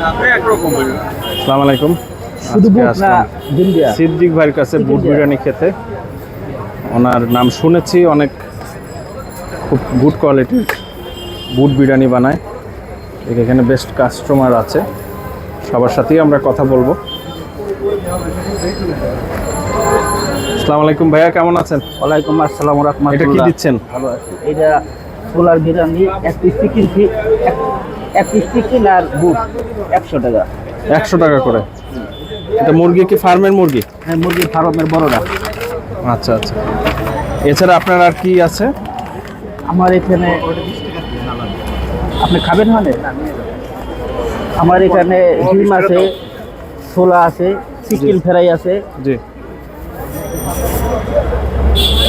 আসসালামু আলাইকুম। শুধু বুট না জিন্দিয়া সিদ্দিক ভাইয়ের কাছে বুট বিরিয়ানি খেতে, ওনার নাম শুনেছি, অনেক খুব গুড কোয়ালিটির বুট বিরিয়ানি বানায়। এখানে বেস্ট কাস্টমার আছে, সবার সাথেই আমরা কথা বলবো। আসসালামু আলাইকুম ভাইয়া, কেমন আছেন? ওয়ালাইকুম আসসালাম ওয়া রাহমাতুল্লাহ। এটা কি দিচ্ছেন? ভালো আছি। এটা সোলার বিরিয়ানি, এক পিস চিকেন আর বুট 100 টাকা। 100 টাকা করে। এটা মুরগি কি ফার্মের মুরগি? হ্যাঁ, মুরগি ফার্মের বড়রা। আচ্ছা আচ্ছা। এছাড়া আপনার আর কি আছে? আমার এখানে আপনি খাবেন মানে আমার এখানে ডিম আছে, ছোলা আছে, চিকেন ফ্রাই আছে। জি।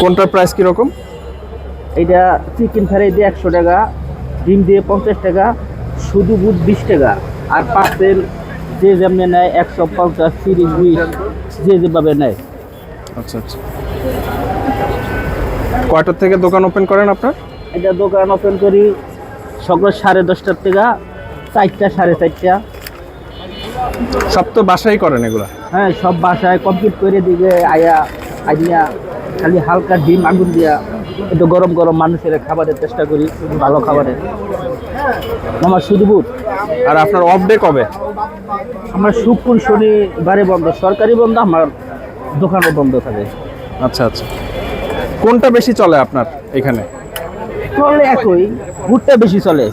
কোনটার প্রাইস কীরকম? এটা চিকেন ফ্রাই দিয়ে 100 টাকা, ডিম দিয়ে 50 টাকা, শুধু বুট 20 টাকা। আর পার্সেল যে যেমনি নেয় 150, 30, 20 যে যেভাবে নেয়। আচ্ছা আচ্ছা। কয়টার থেকে দোকান ওপেন করেন আপনার? এটা দোকান ওপেন করি সকাল 10:30টার থেকে 4টা, 4:30টা। সব তো বাসায় করেন এগুলা? হ্যাঁ, সব বাসায় কমপ্লিট করে দিকে আইয়া খালি হালকা ডিম আগুন দিয়া একটু গরম গরম মানুষের খাবারের চেষ্টা করি, ভালো খাবারের। আমার শুধু বুট। আর আপনার অফ ডে কবে? আমার শুক্র শনিবারে বন্ধ, সরকারি বন্ধ, আমার দোকানও বন্ধ থাকে। আচ্ছা আচ্ছা। কোনটা বেশি চলে আপনার এখানে? চলে একই, বুটটা বেশি চলে।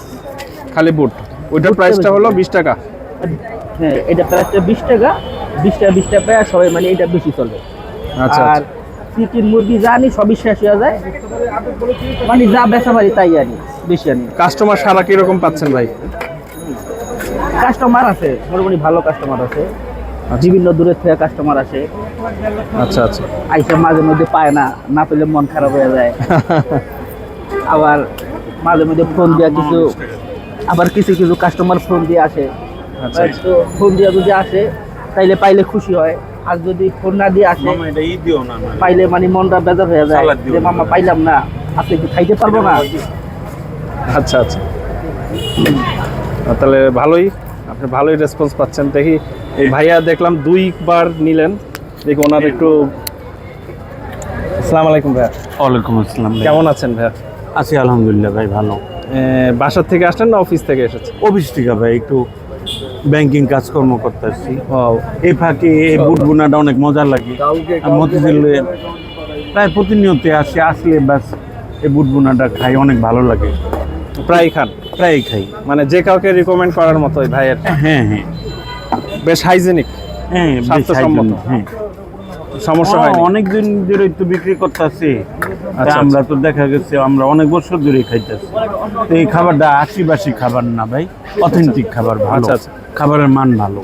খালি বুট? ওইটার প্রাইসটা হলো 20 টাকা। হ্যাঁ, এটা প্রাইসটা 20 টাকা, 20 টাকা সবাই মানে এটা বেশি চলে। আচ্ছা। আর চিকেন মুরগি জানি সবই শেষ হয়ে যায়, মানে যা বেচা পারি তাই আনি, বেশি আনি। কাস্টমার সারা কিরকম পাচ্ছেন ভাই? কাস্টমার আছে, মোটামুটি ভালো কাস্টমার আছে, বিভিন্ন দূরের থেকে কাস্টমার আসে। আচ্ছা আচ্ছা। আইসা মাঝে মধ্যে পায় না, না পেলে মন খারাপ হয়ে যায়। আবার মাঝে মধ্যে ফোন দেওয়া কিছু কাস্টমার ফোন দিয়ে আসে। তো ফোন দিয়ে যদি আসে তাইলে পাইলে খুশি হয়, আর যদি ফোন না দিয়ে আসে পাইলে মানে মনটা বেজার হয়ে যায় যে মামা পাইলাম না, আপনি কি খাইতে পারবো না। আচ্ছা আচ্ছা। তাহলে ভালোই, আপনি ভালোই রেসপন্স পাচ্ছেন। দেখি এই ভাইয়া দেখলাম 2বার নিলেন, দেখি ওনার একটু। আসসালামু আলাইকুম ভাইয়া। ওয়ালাইকুম আসসালাম। কেমন আছেন ভাইয়া? আছি আলহামদুলিল্লাহ ভাই, ভালো। বাসার থেকে আসলেন না অফিস থেকে এসেছেন? অফিস থেকে ভাই, একটু ব্যাংকিং কাজকর্ম করতে আসছি। ও, এই ফাঁকে এই বুট বুনাটা অনেক মজা লাগে। মতিঝিলে প্রায় প্রতিনিয়ত আসি, আসলে ব্যাস এই বুট বুনাটা খাই, অনেক ভালো লাগে। প্রায় খান? প্রায় খাই, মানে যে কাউকে রিকমেন্ড করার মতোই ভাইয়ের। হ্যাঁ হ্যাঁ। বেশ হাইজেনিক, হ্যাঁ, স্বাস্থ্যসম্মত। হ্যাঁ, সমস্যা হয় অনেক দিন ধরে একটু বিক্রি করতে আসছি। আচ্ছা, আমরা তো দেখা গেছে আমরা অনেক বছর ধরে খাইতেছি। তো এই খাবারটা আশিবাসী খাবার না ভাই, অথেন্টিক খাবার, ভালো। আচ্ছা আচ্ছা। খাবারের মান ভালো,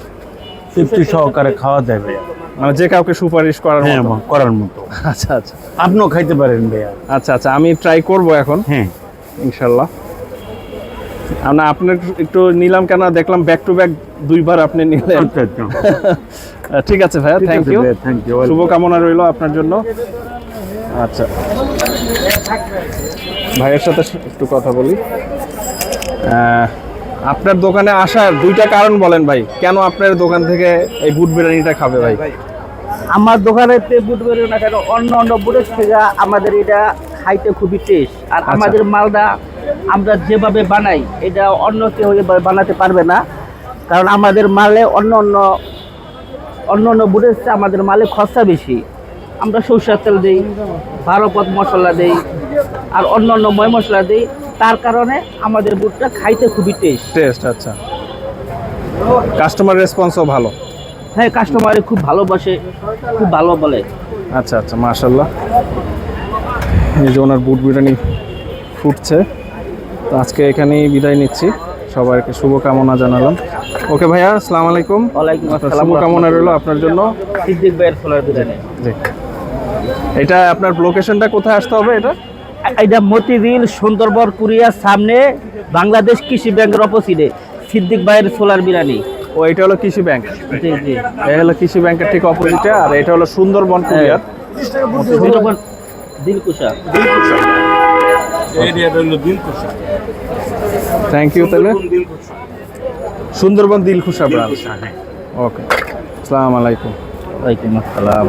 তৃপ্তি সহকারে খাওয়া দেয় ভাইয়া, মানে যে কাউকে সুপারিশ করার হ্যাঁ মতো। করার মতো। আচ্ছা আচ্ছা। আপনিও খাইতে পারেন ভাইয়া। আচ্ছা আচ্ছা, আমি ট্রাই করব এখন হ্যাঁ ইনশাল্লাহ। আমরা আপনার একটু নিলাম কেন, দেখলাম ব্যাক টু ব্যাক 2বার আপনি নিলেন। আচ্ছা আচ্ছা। ঠিক আছে ভাইয়া, থ্যাংক ইউ। Thank you. শুভকামনা রইল আপনার জন্য। আচ্ছা, ভাইয়ের সাথে একটু কথা বলি। আপনার দোকানে আসার 2টা কারণ বলেন ভাই, কেন আপনার দোকান থেকে এই বুট বিরিয়ানিটা খাবে ভাই? আমার দোকানেতে বুট বেরো না কেন, অন্য বুটের থেকে আমাদের এটা খাইতে খুবই টেস্ট। আর আমাদের মালটা আমরা যেভাবে বানাই এটা অন্য কেউ এভাবে বানাতে পারবে না, কারণ আমাদের মালে অন্য বুটের চেয়ে আমাদের মালে খরচা বেশি। আমরা সরষের তেল দিই, 12 পদ মশলা দিই, আর অন্য ময় মশলা দিই, তার কারণে আমাদের বুটটা খাইতে খুবই টেস্ট। আচ্ছা, কাস্টমার রেসপন্সও ভালো? হ্যাঁ, কাস্টমারে খুব ভালোবাসে, খুব ভালো বলে। আচ্ছা আচ্ছা, মাশাআল্লাহ। এই যে ওনার বুট বিরিয়ানি ফুটছে। তো আজকে এখানেই বিদায় নিচ্ছি, সবাইকে শুভকামনা জানালাম। ওকে ভাইয়া, আসসালামু আলাইকুম। ওয়ালাইকুম আসসালাম। শুভকামনা রইল আপনার জন্য। সিদ্দিক ভাইয়ের সোলার বিরিয়ানি। জি। এটা আপনার লোকেশনটা কোথায় আসতে হবে? এটা মতিঝিল সুন্দরবন কুরিয়ার সামনে, বাংলাদেশ কৃষি ব্যাংকের অপোজিটে সিদ্দিক ভাইয়ের সোলার বিরিয়ানি। ও, এটা হলো কৃষি ব্যাংক? জি জি, এটা হলো কৃষি ব্যাংকের ঠিক অপোজিটে, আর এটা হলো Sundarban courier. Sundarban Dilkusha. Thank you. তাহলে সুন্দরবন দিলখুশা ব্রাঞ্চ। ওকে, আসসালামু আলাইকুম। ওয়ালাইকুম আসসালাম।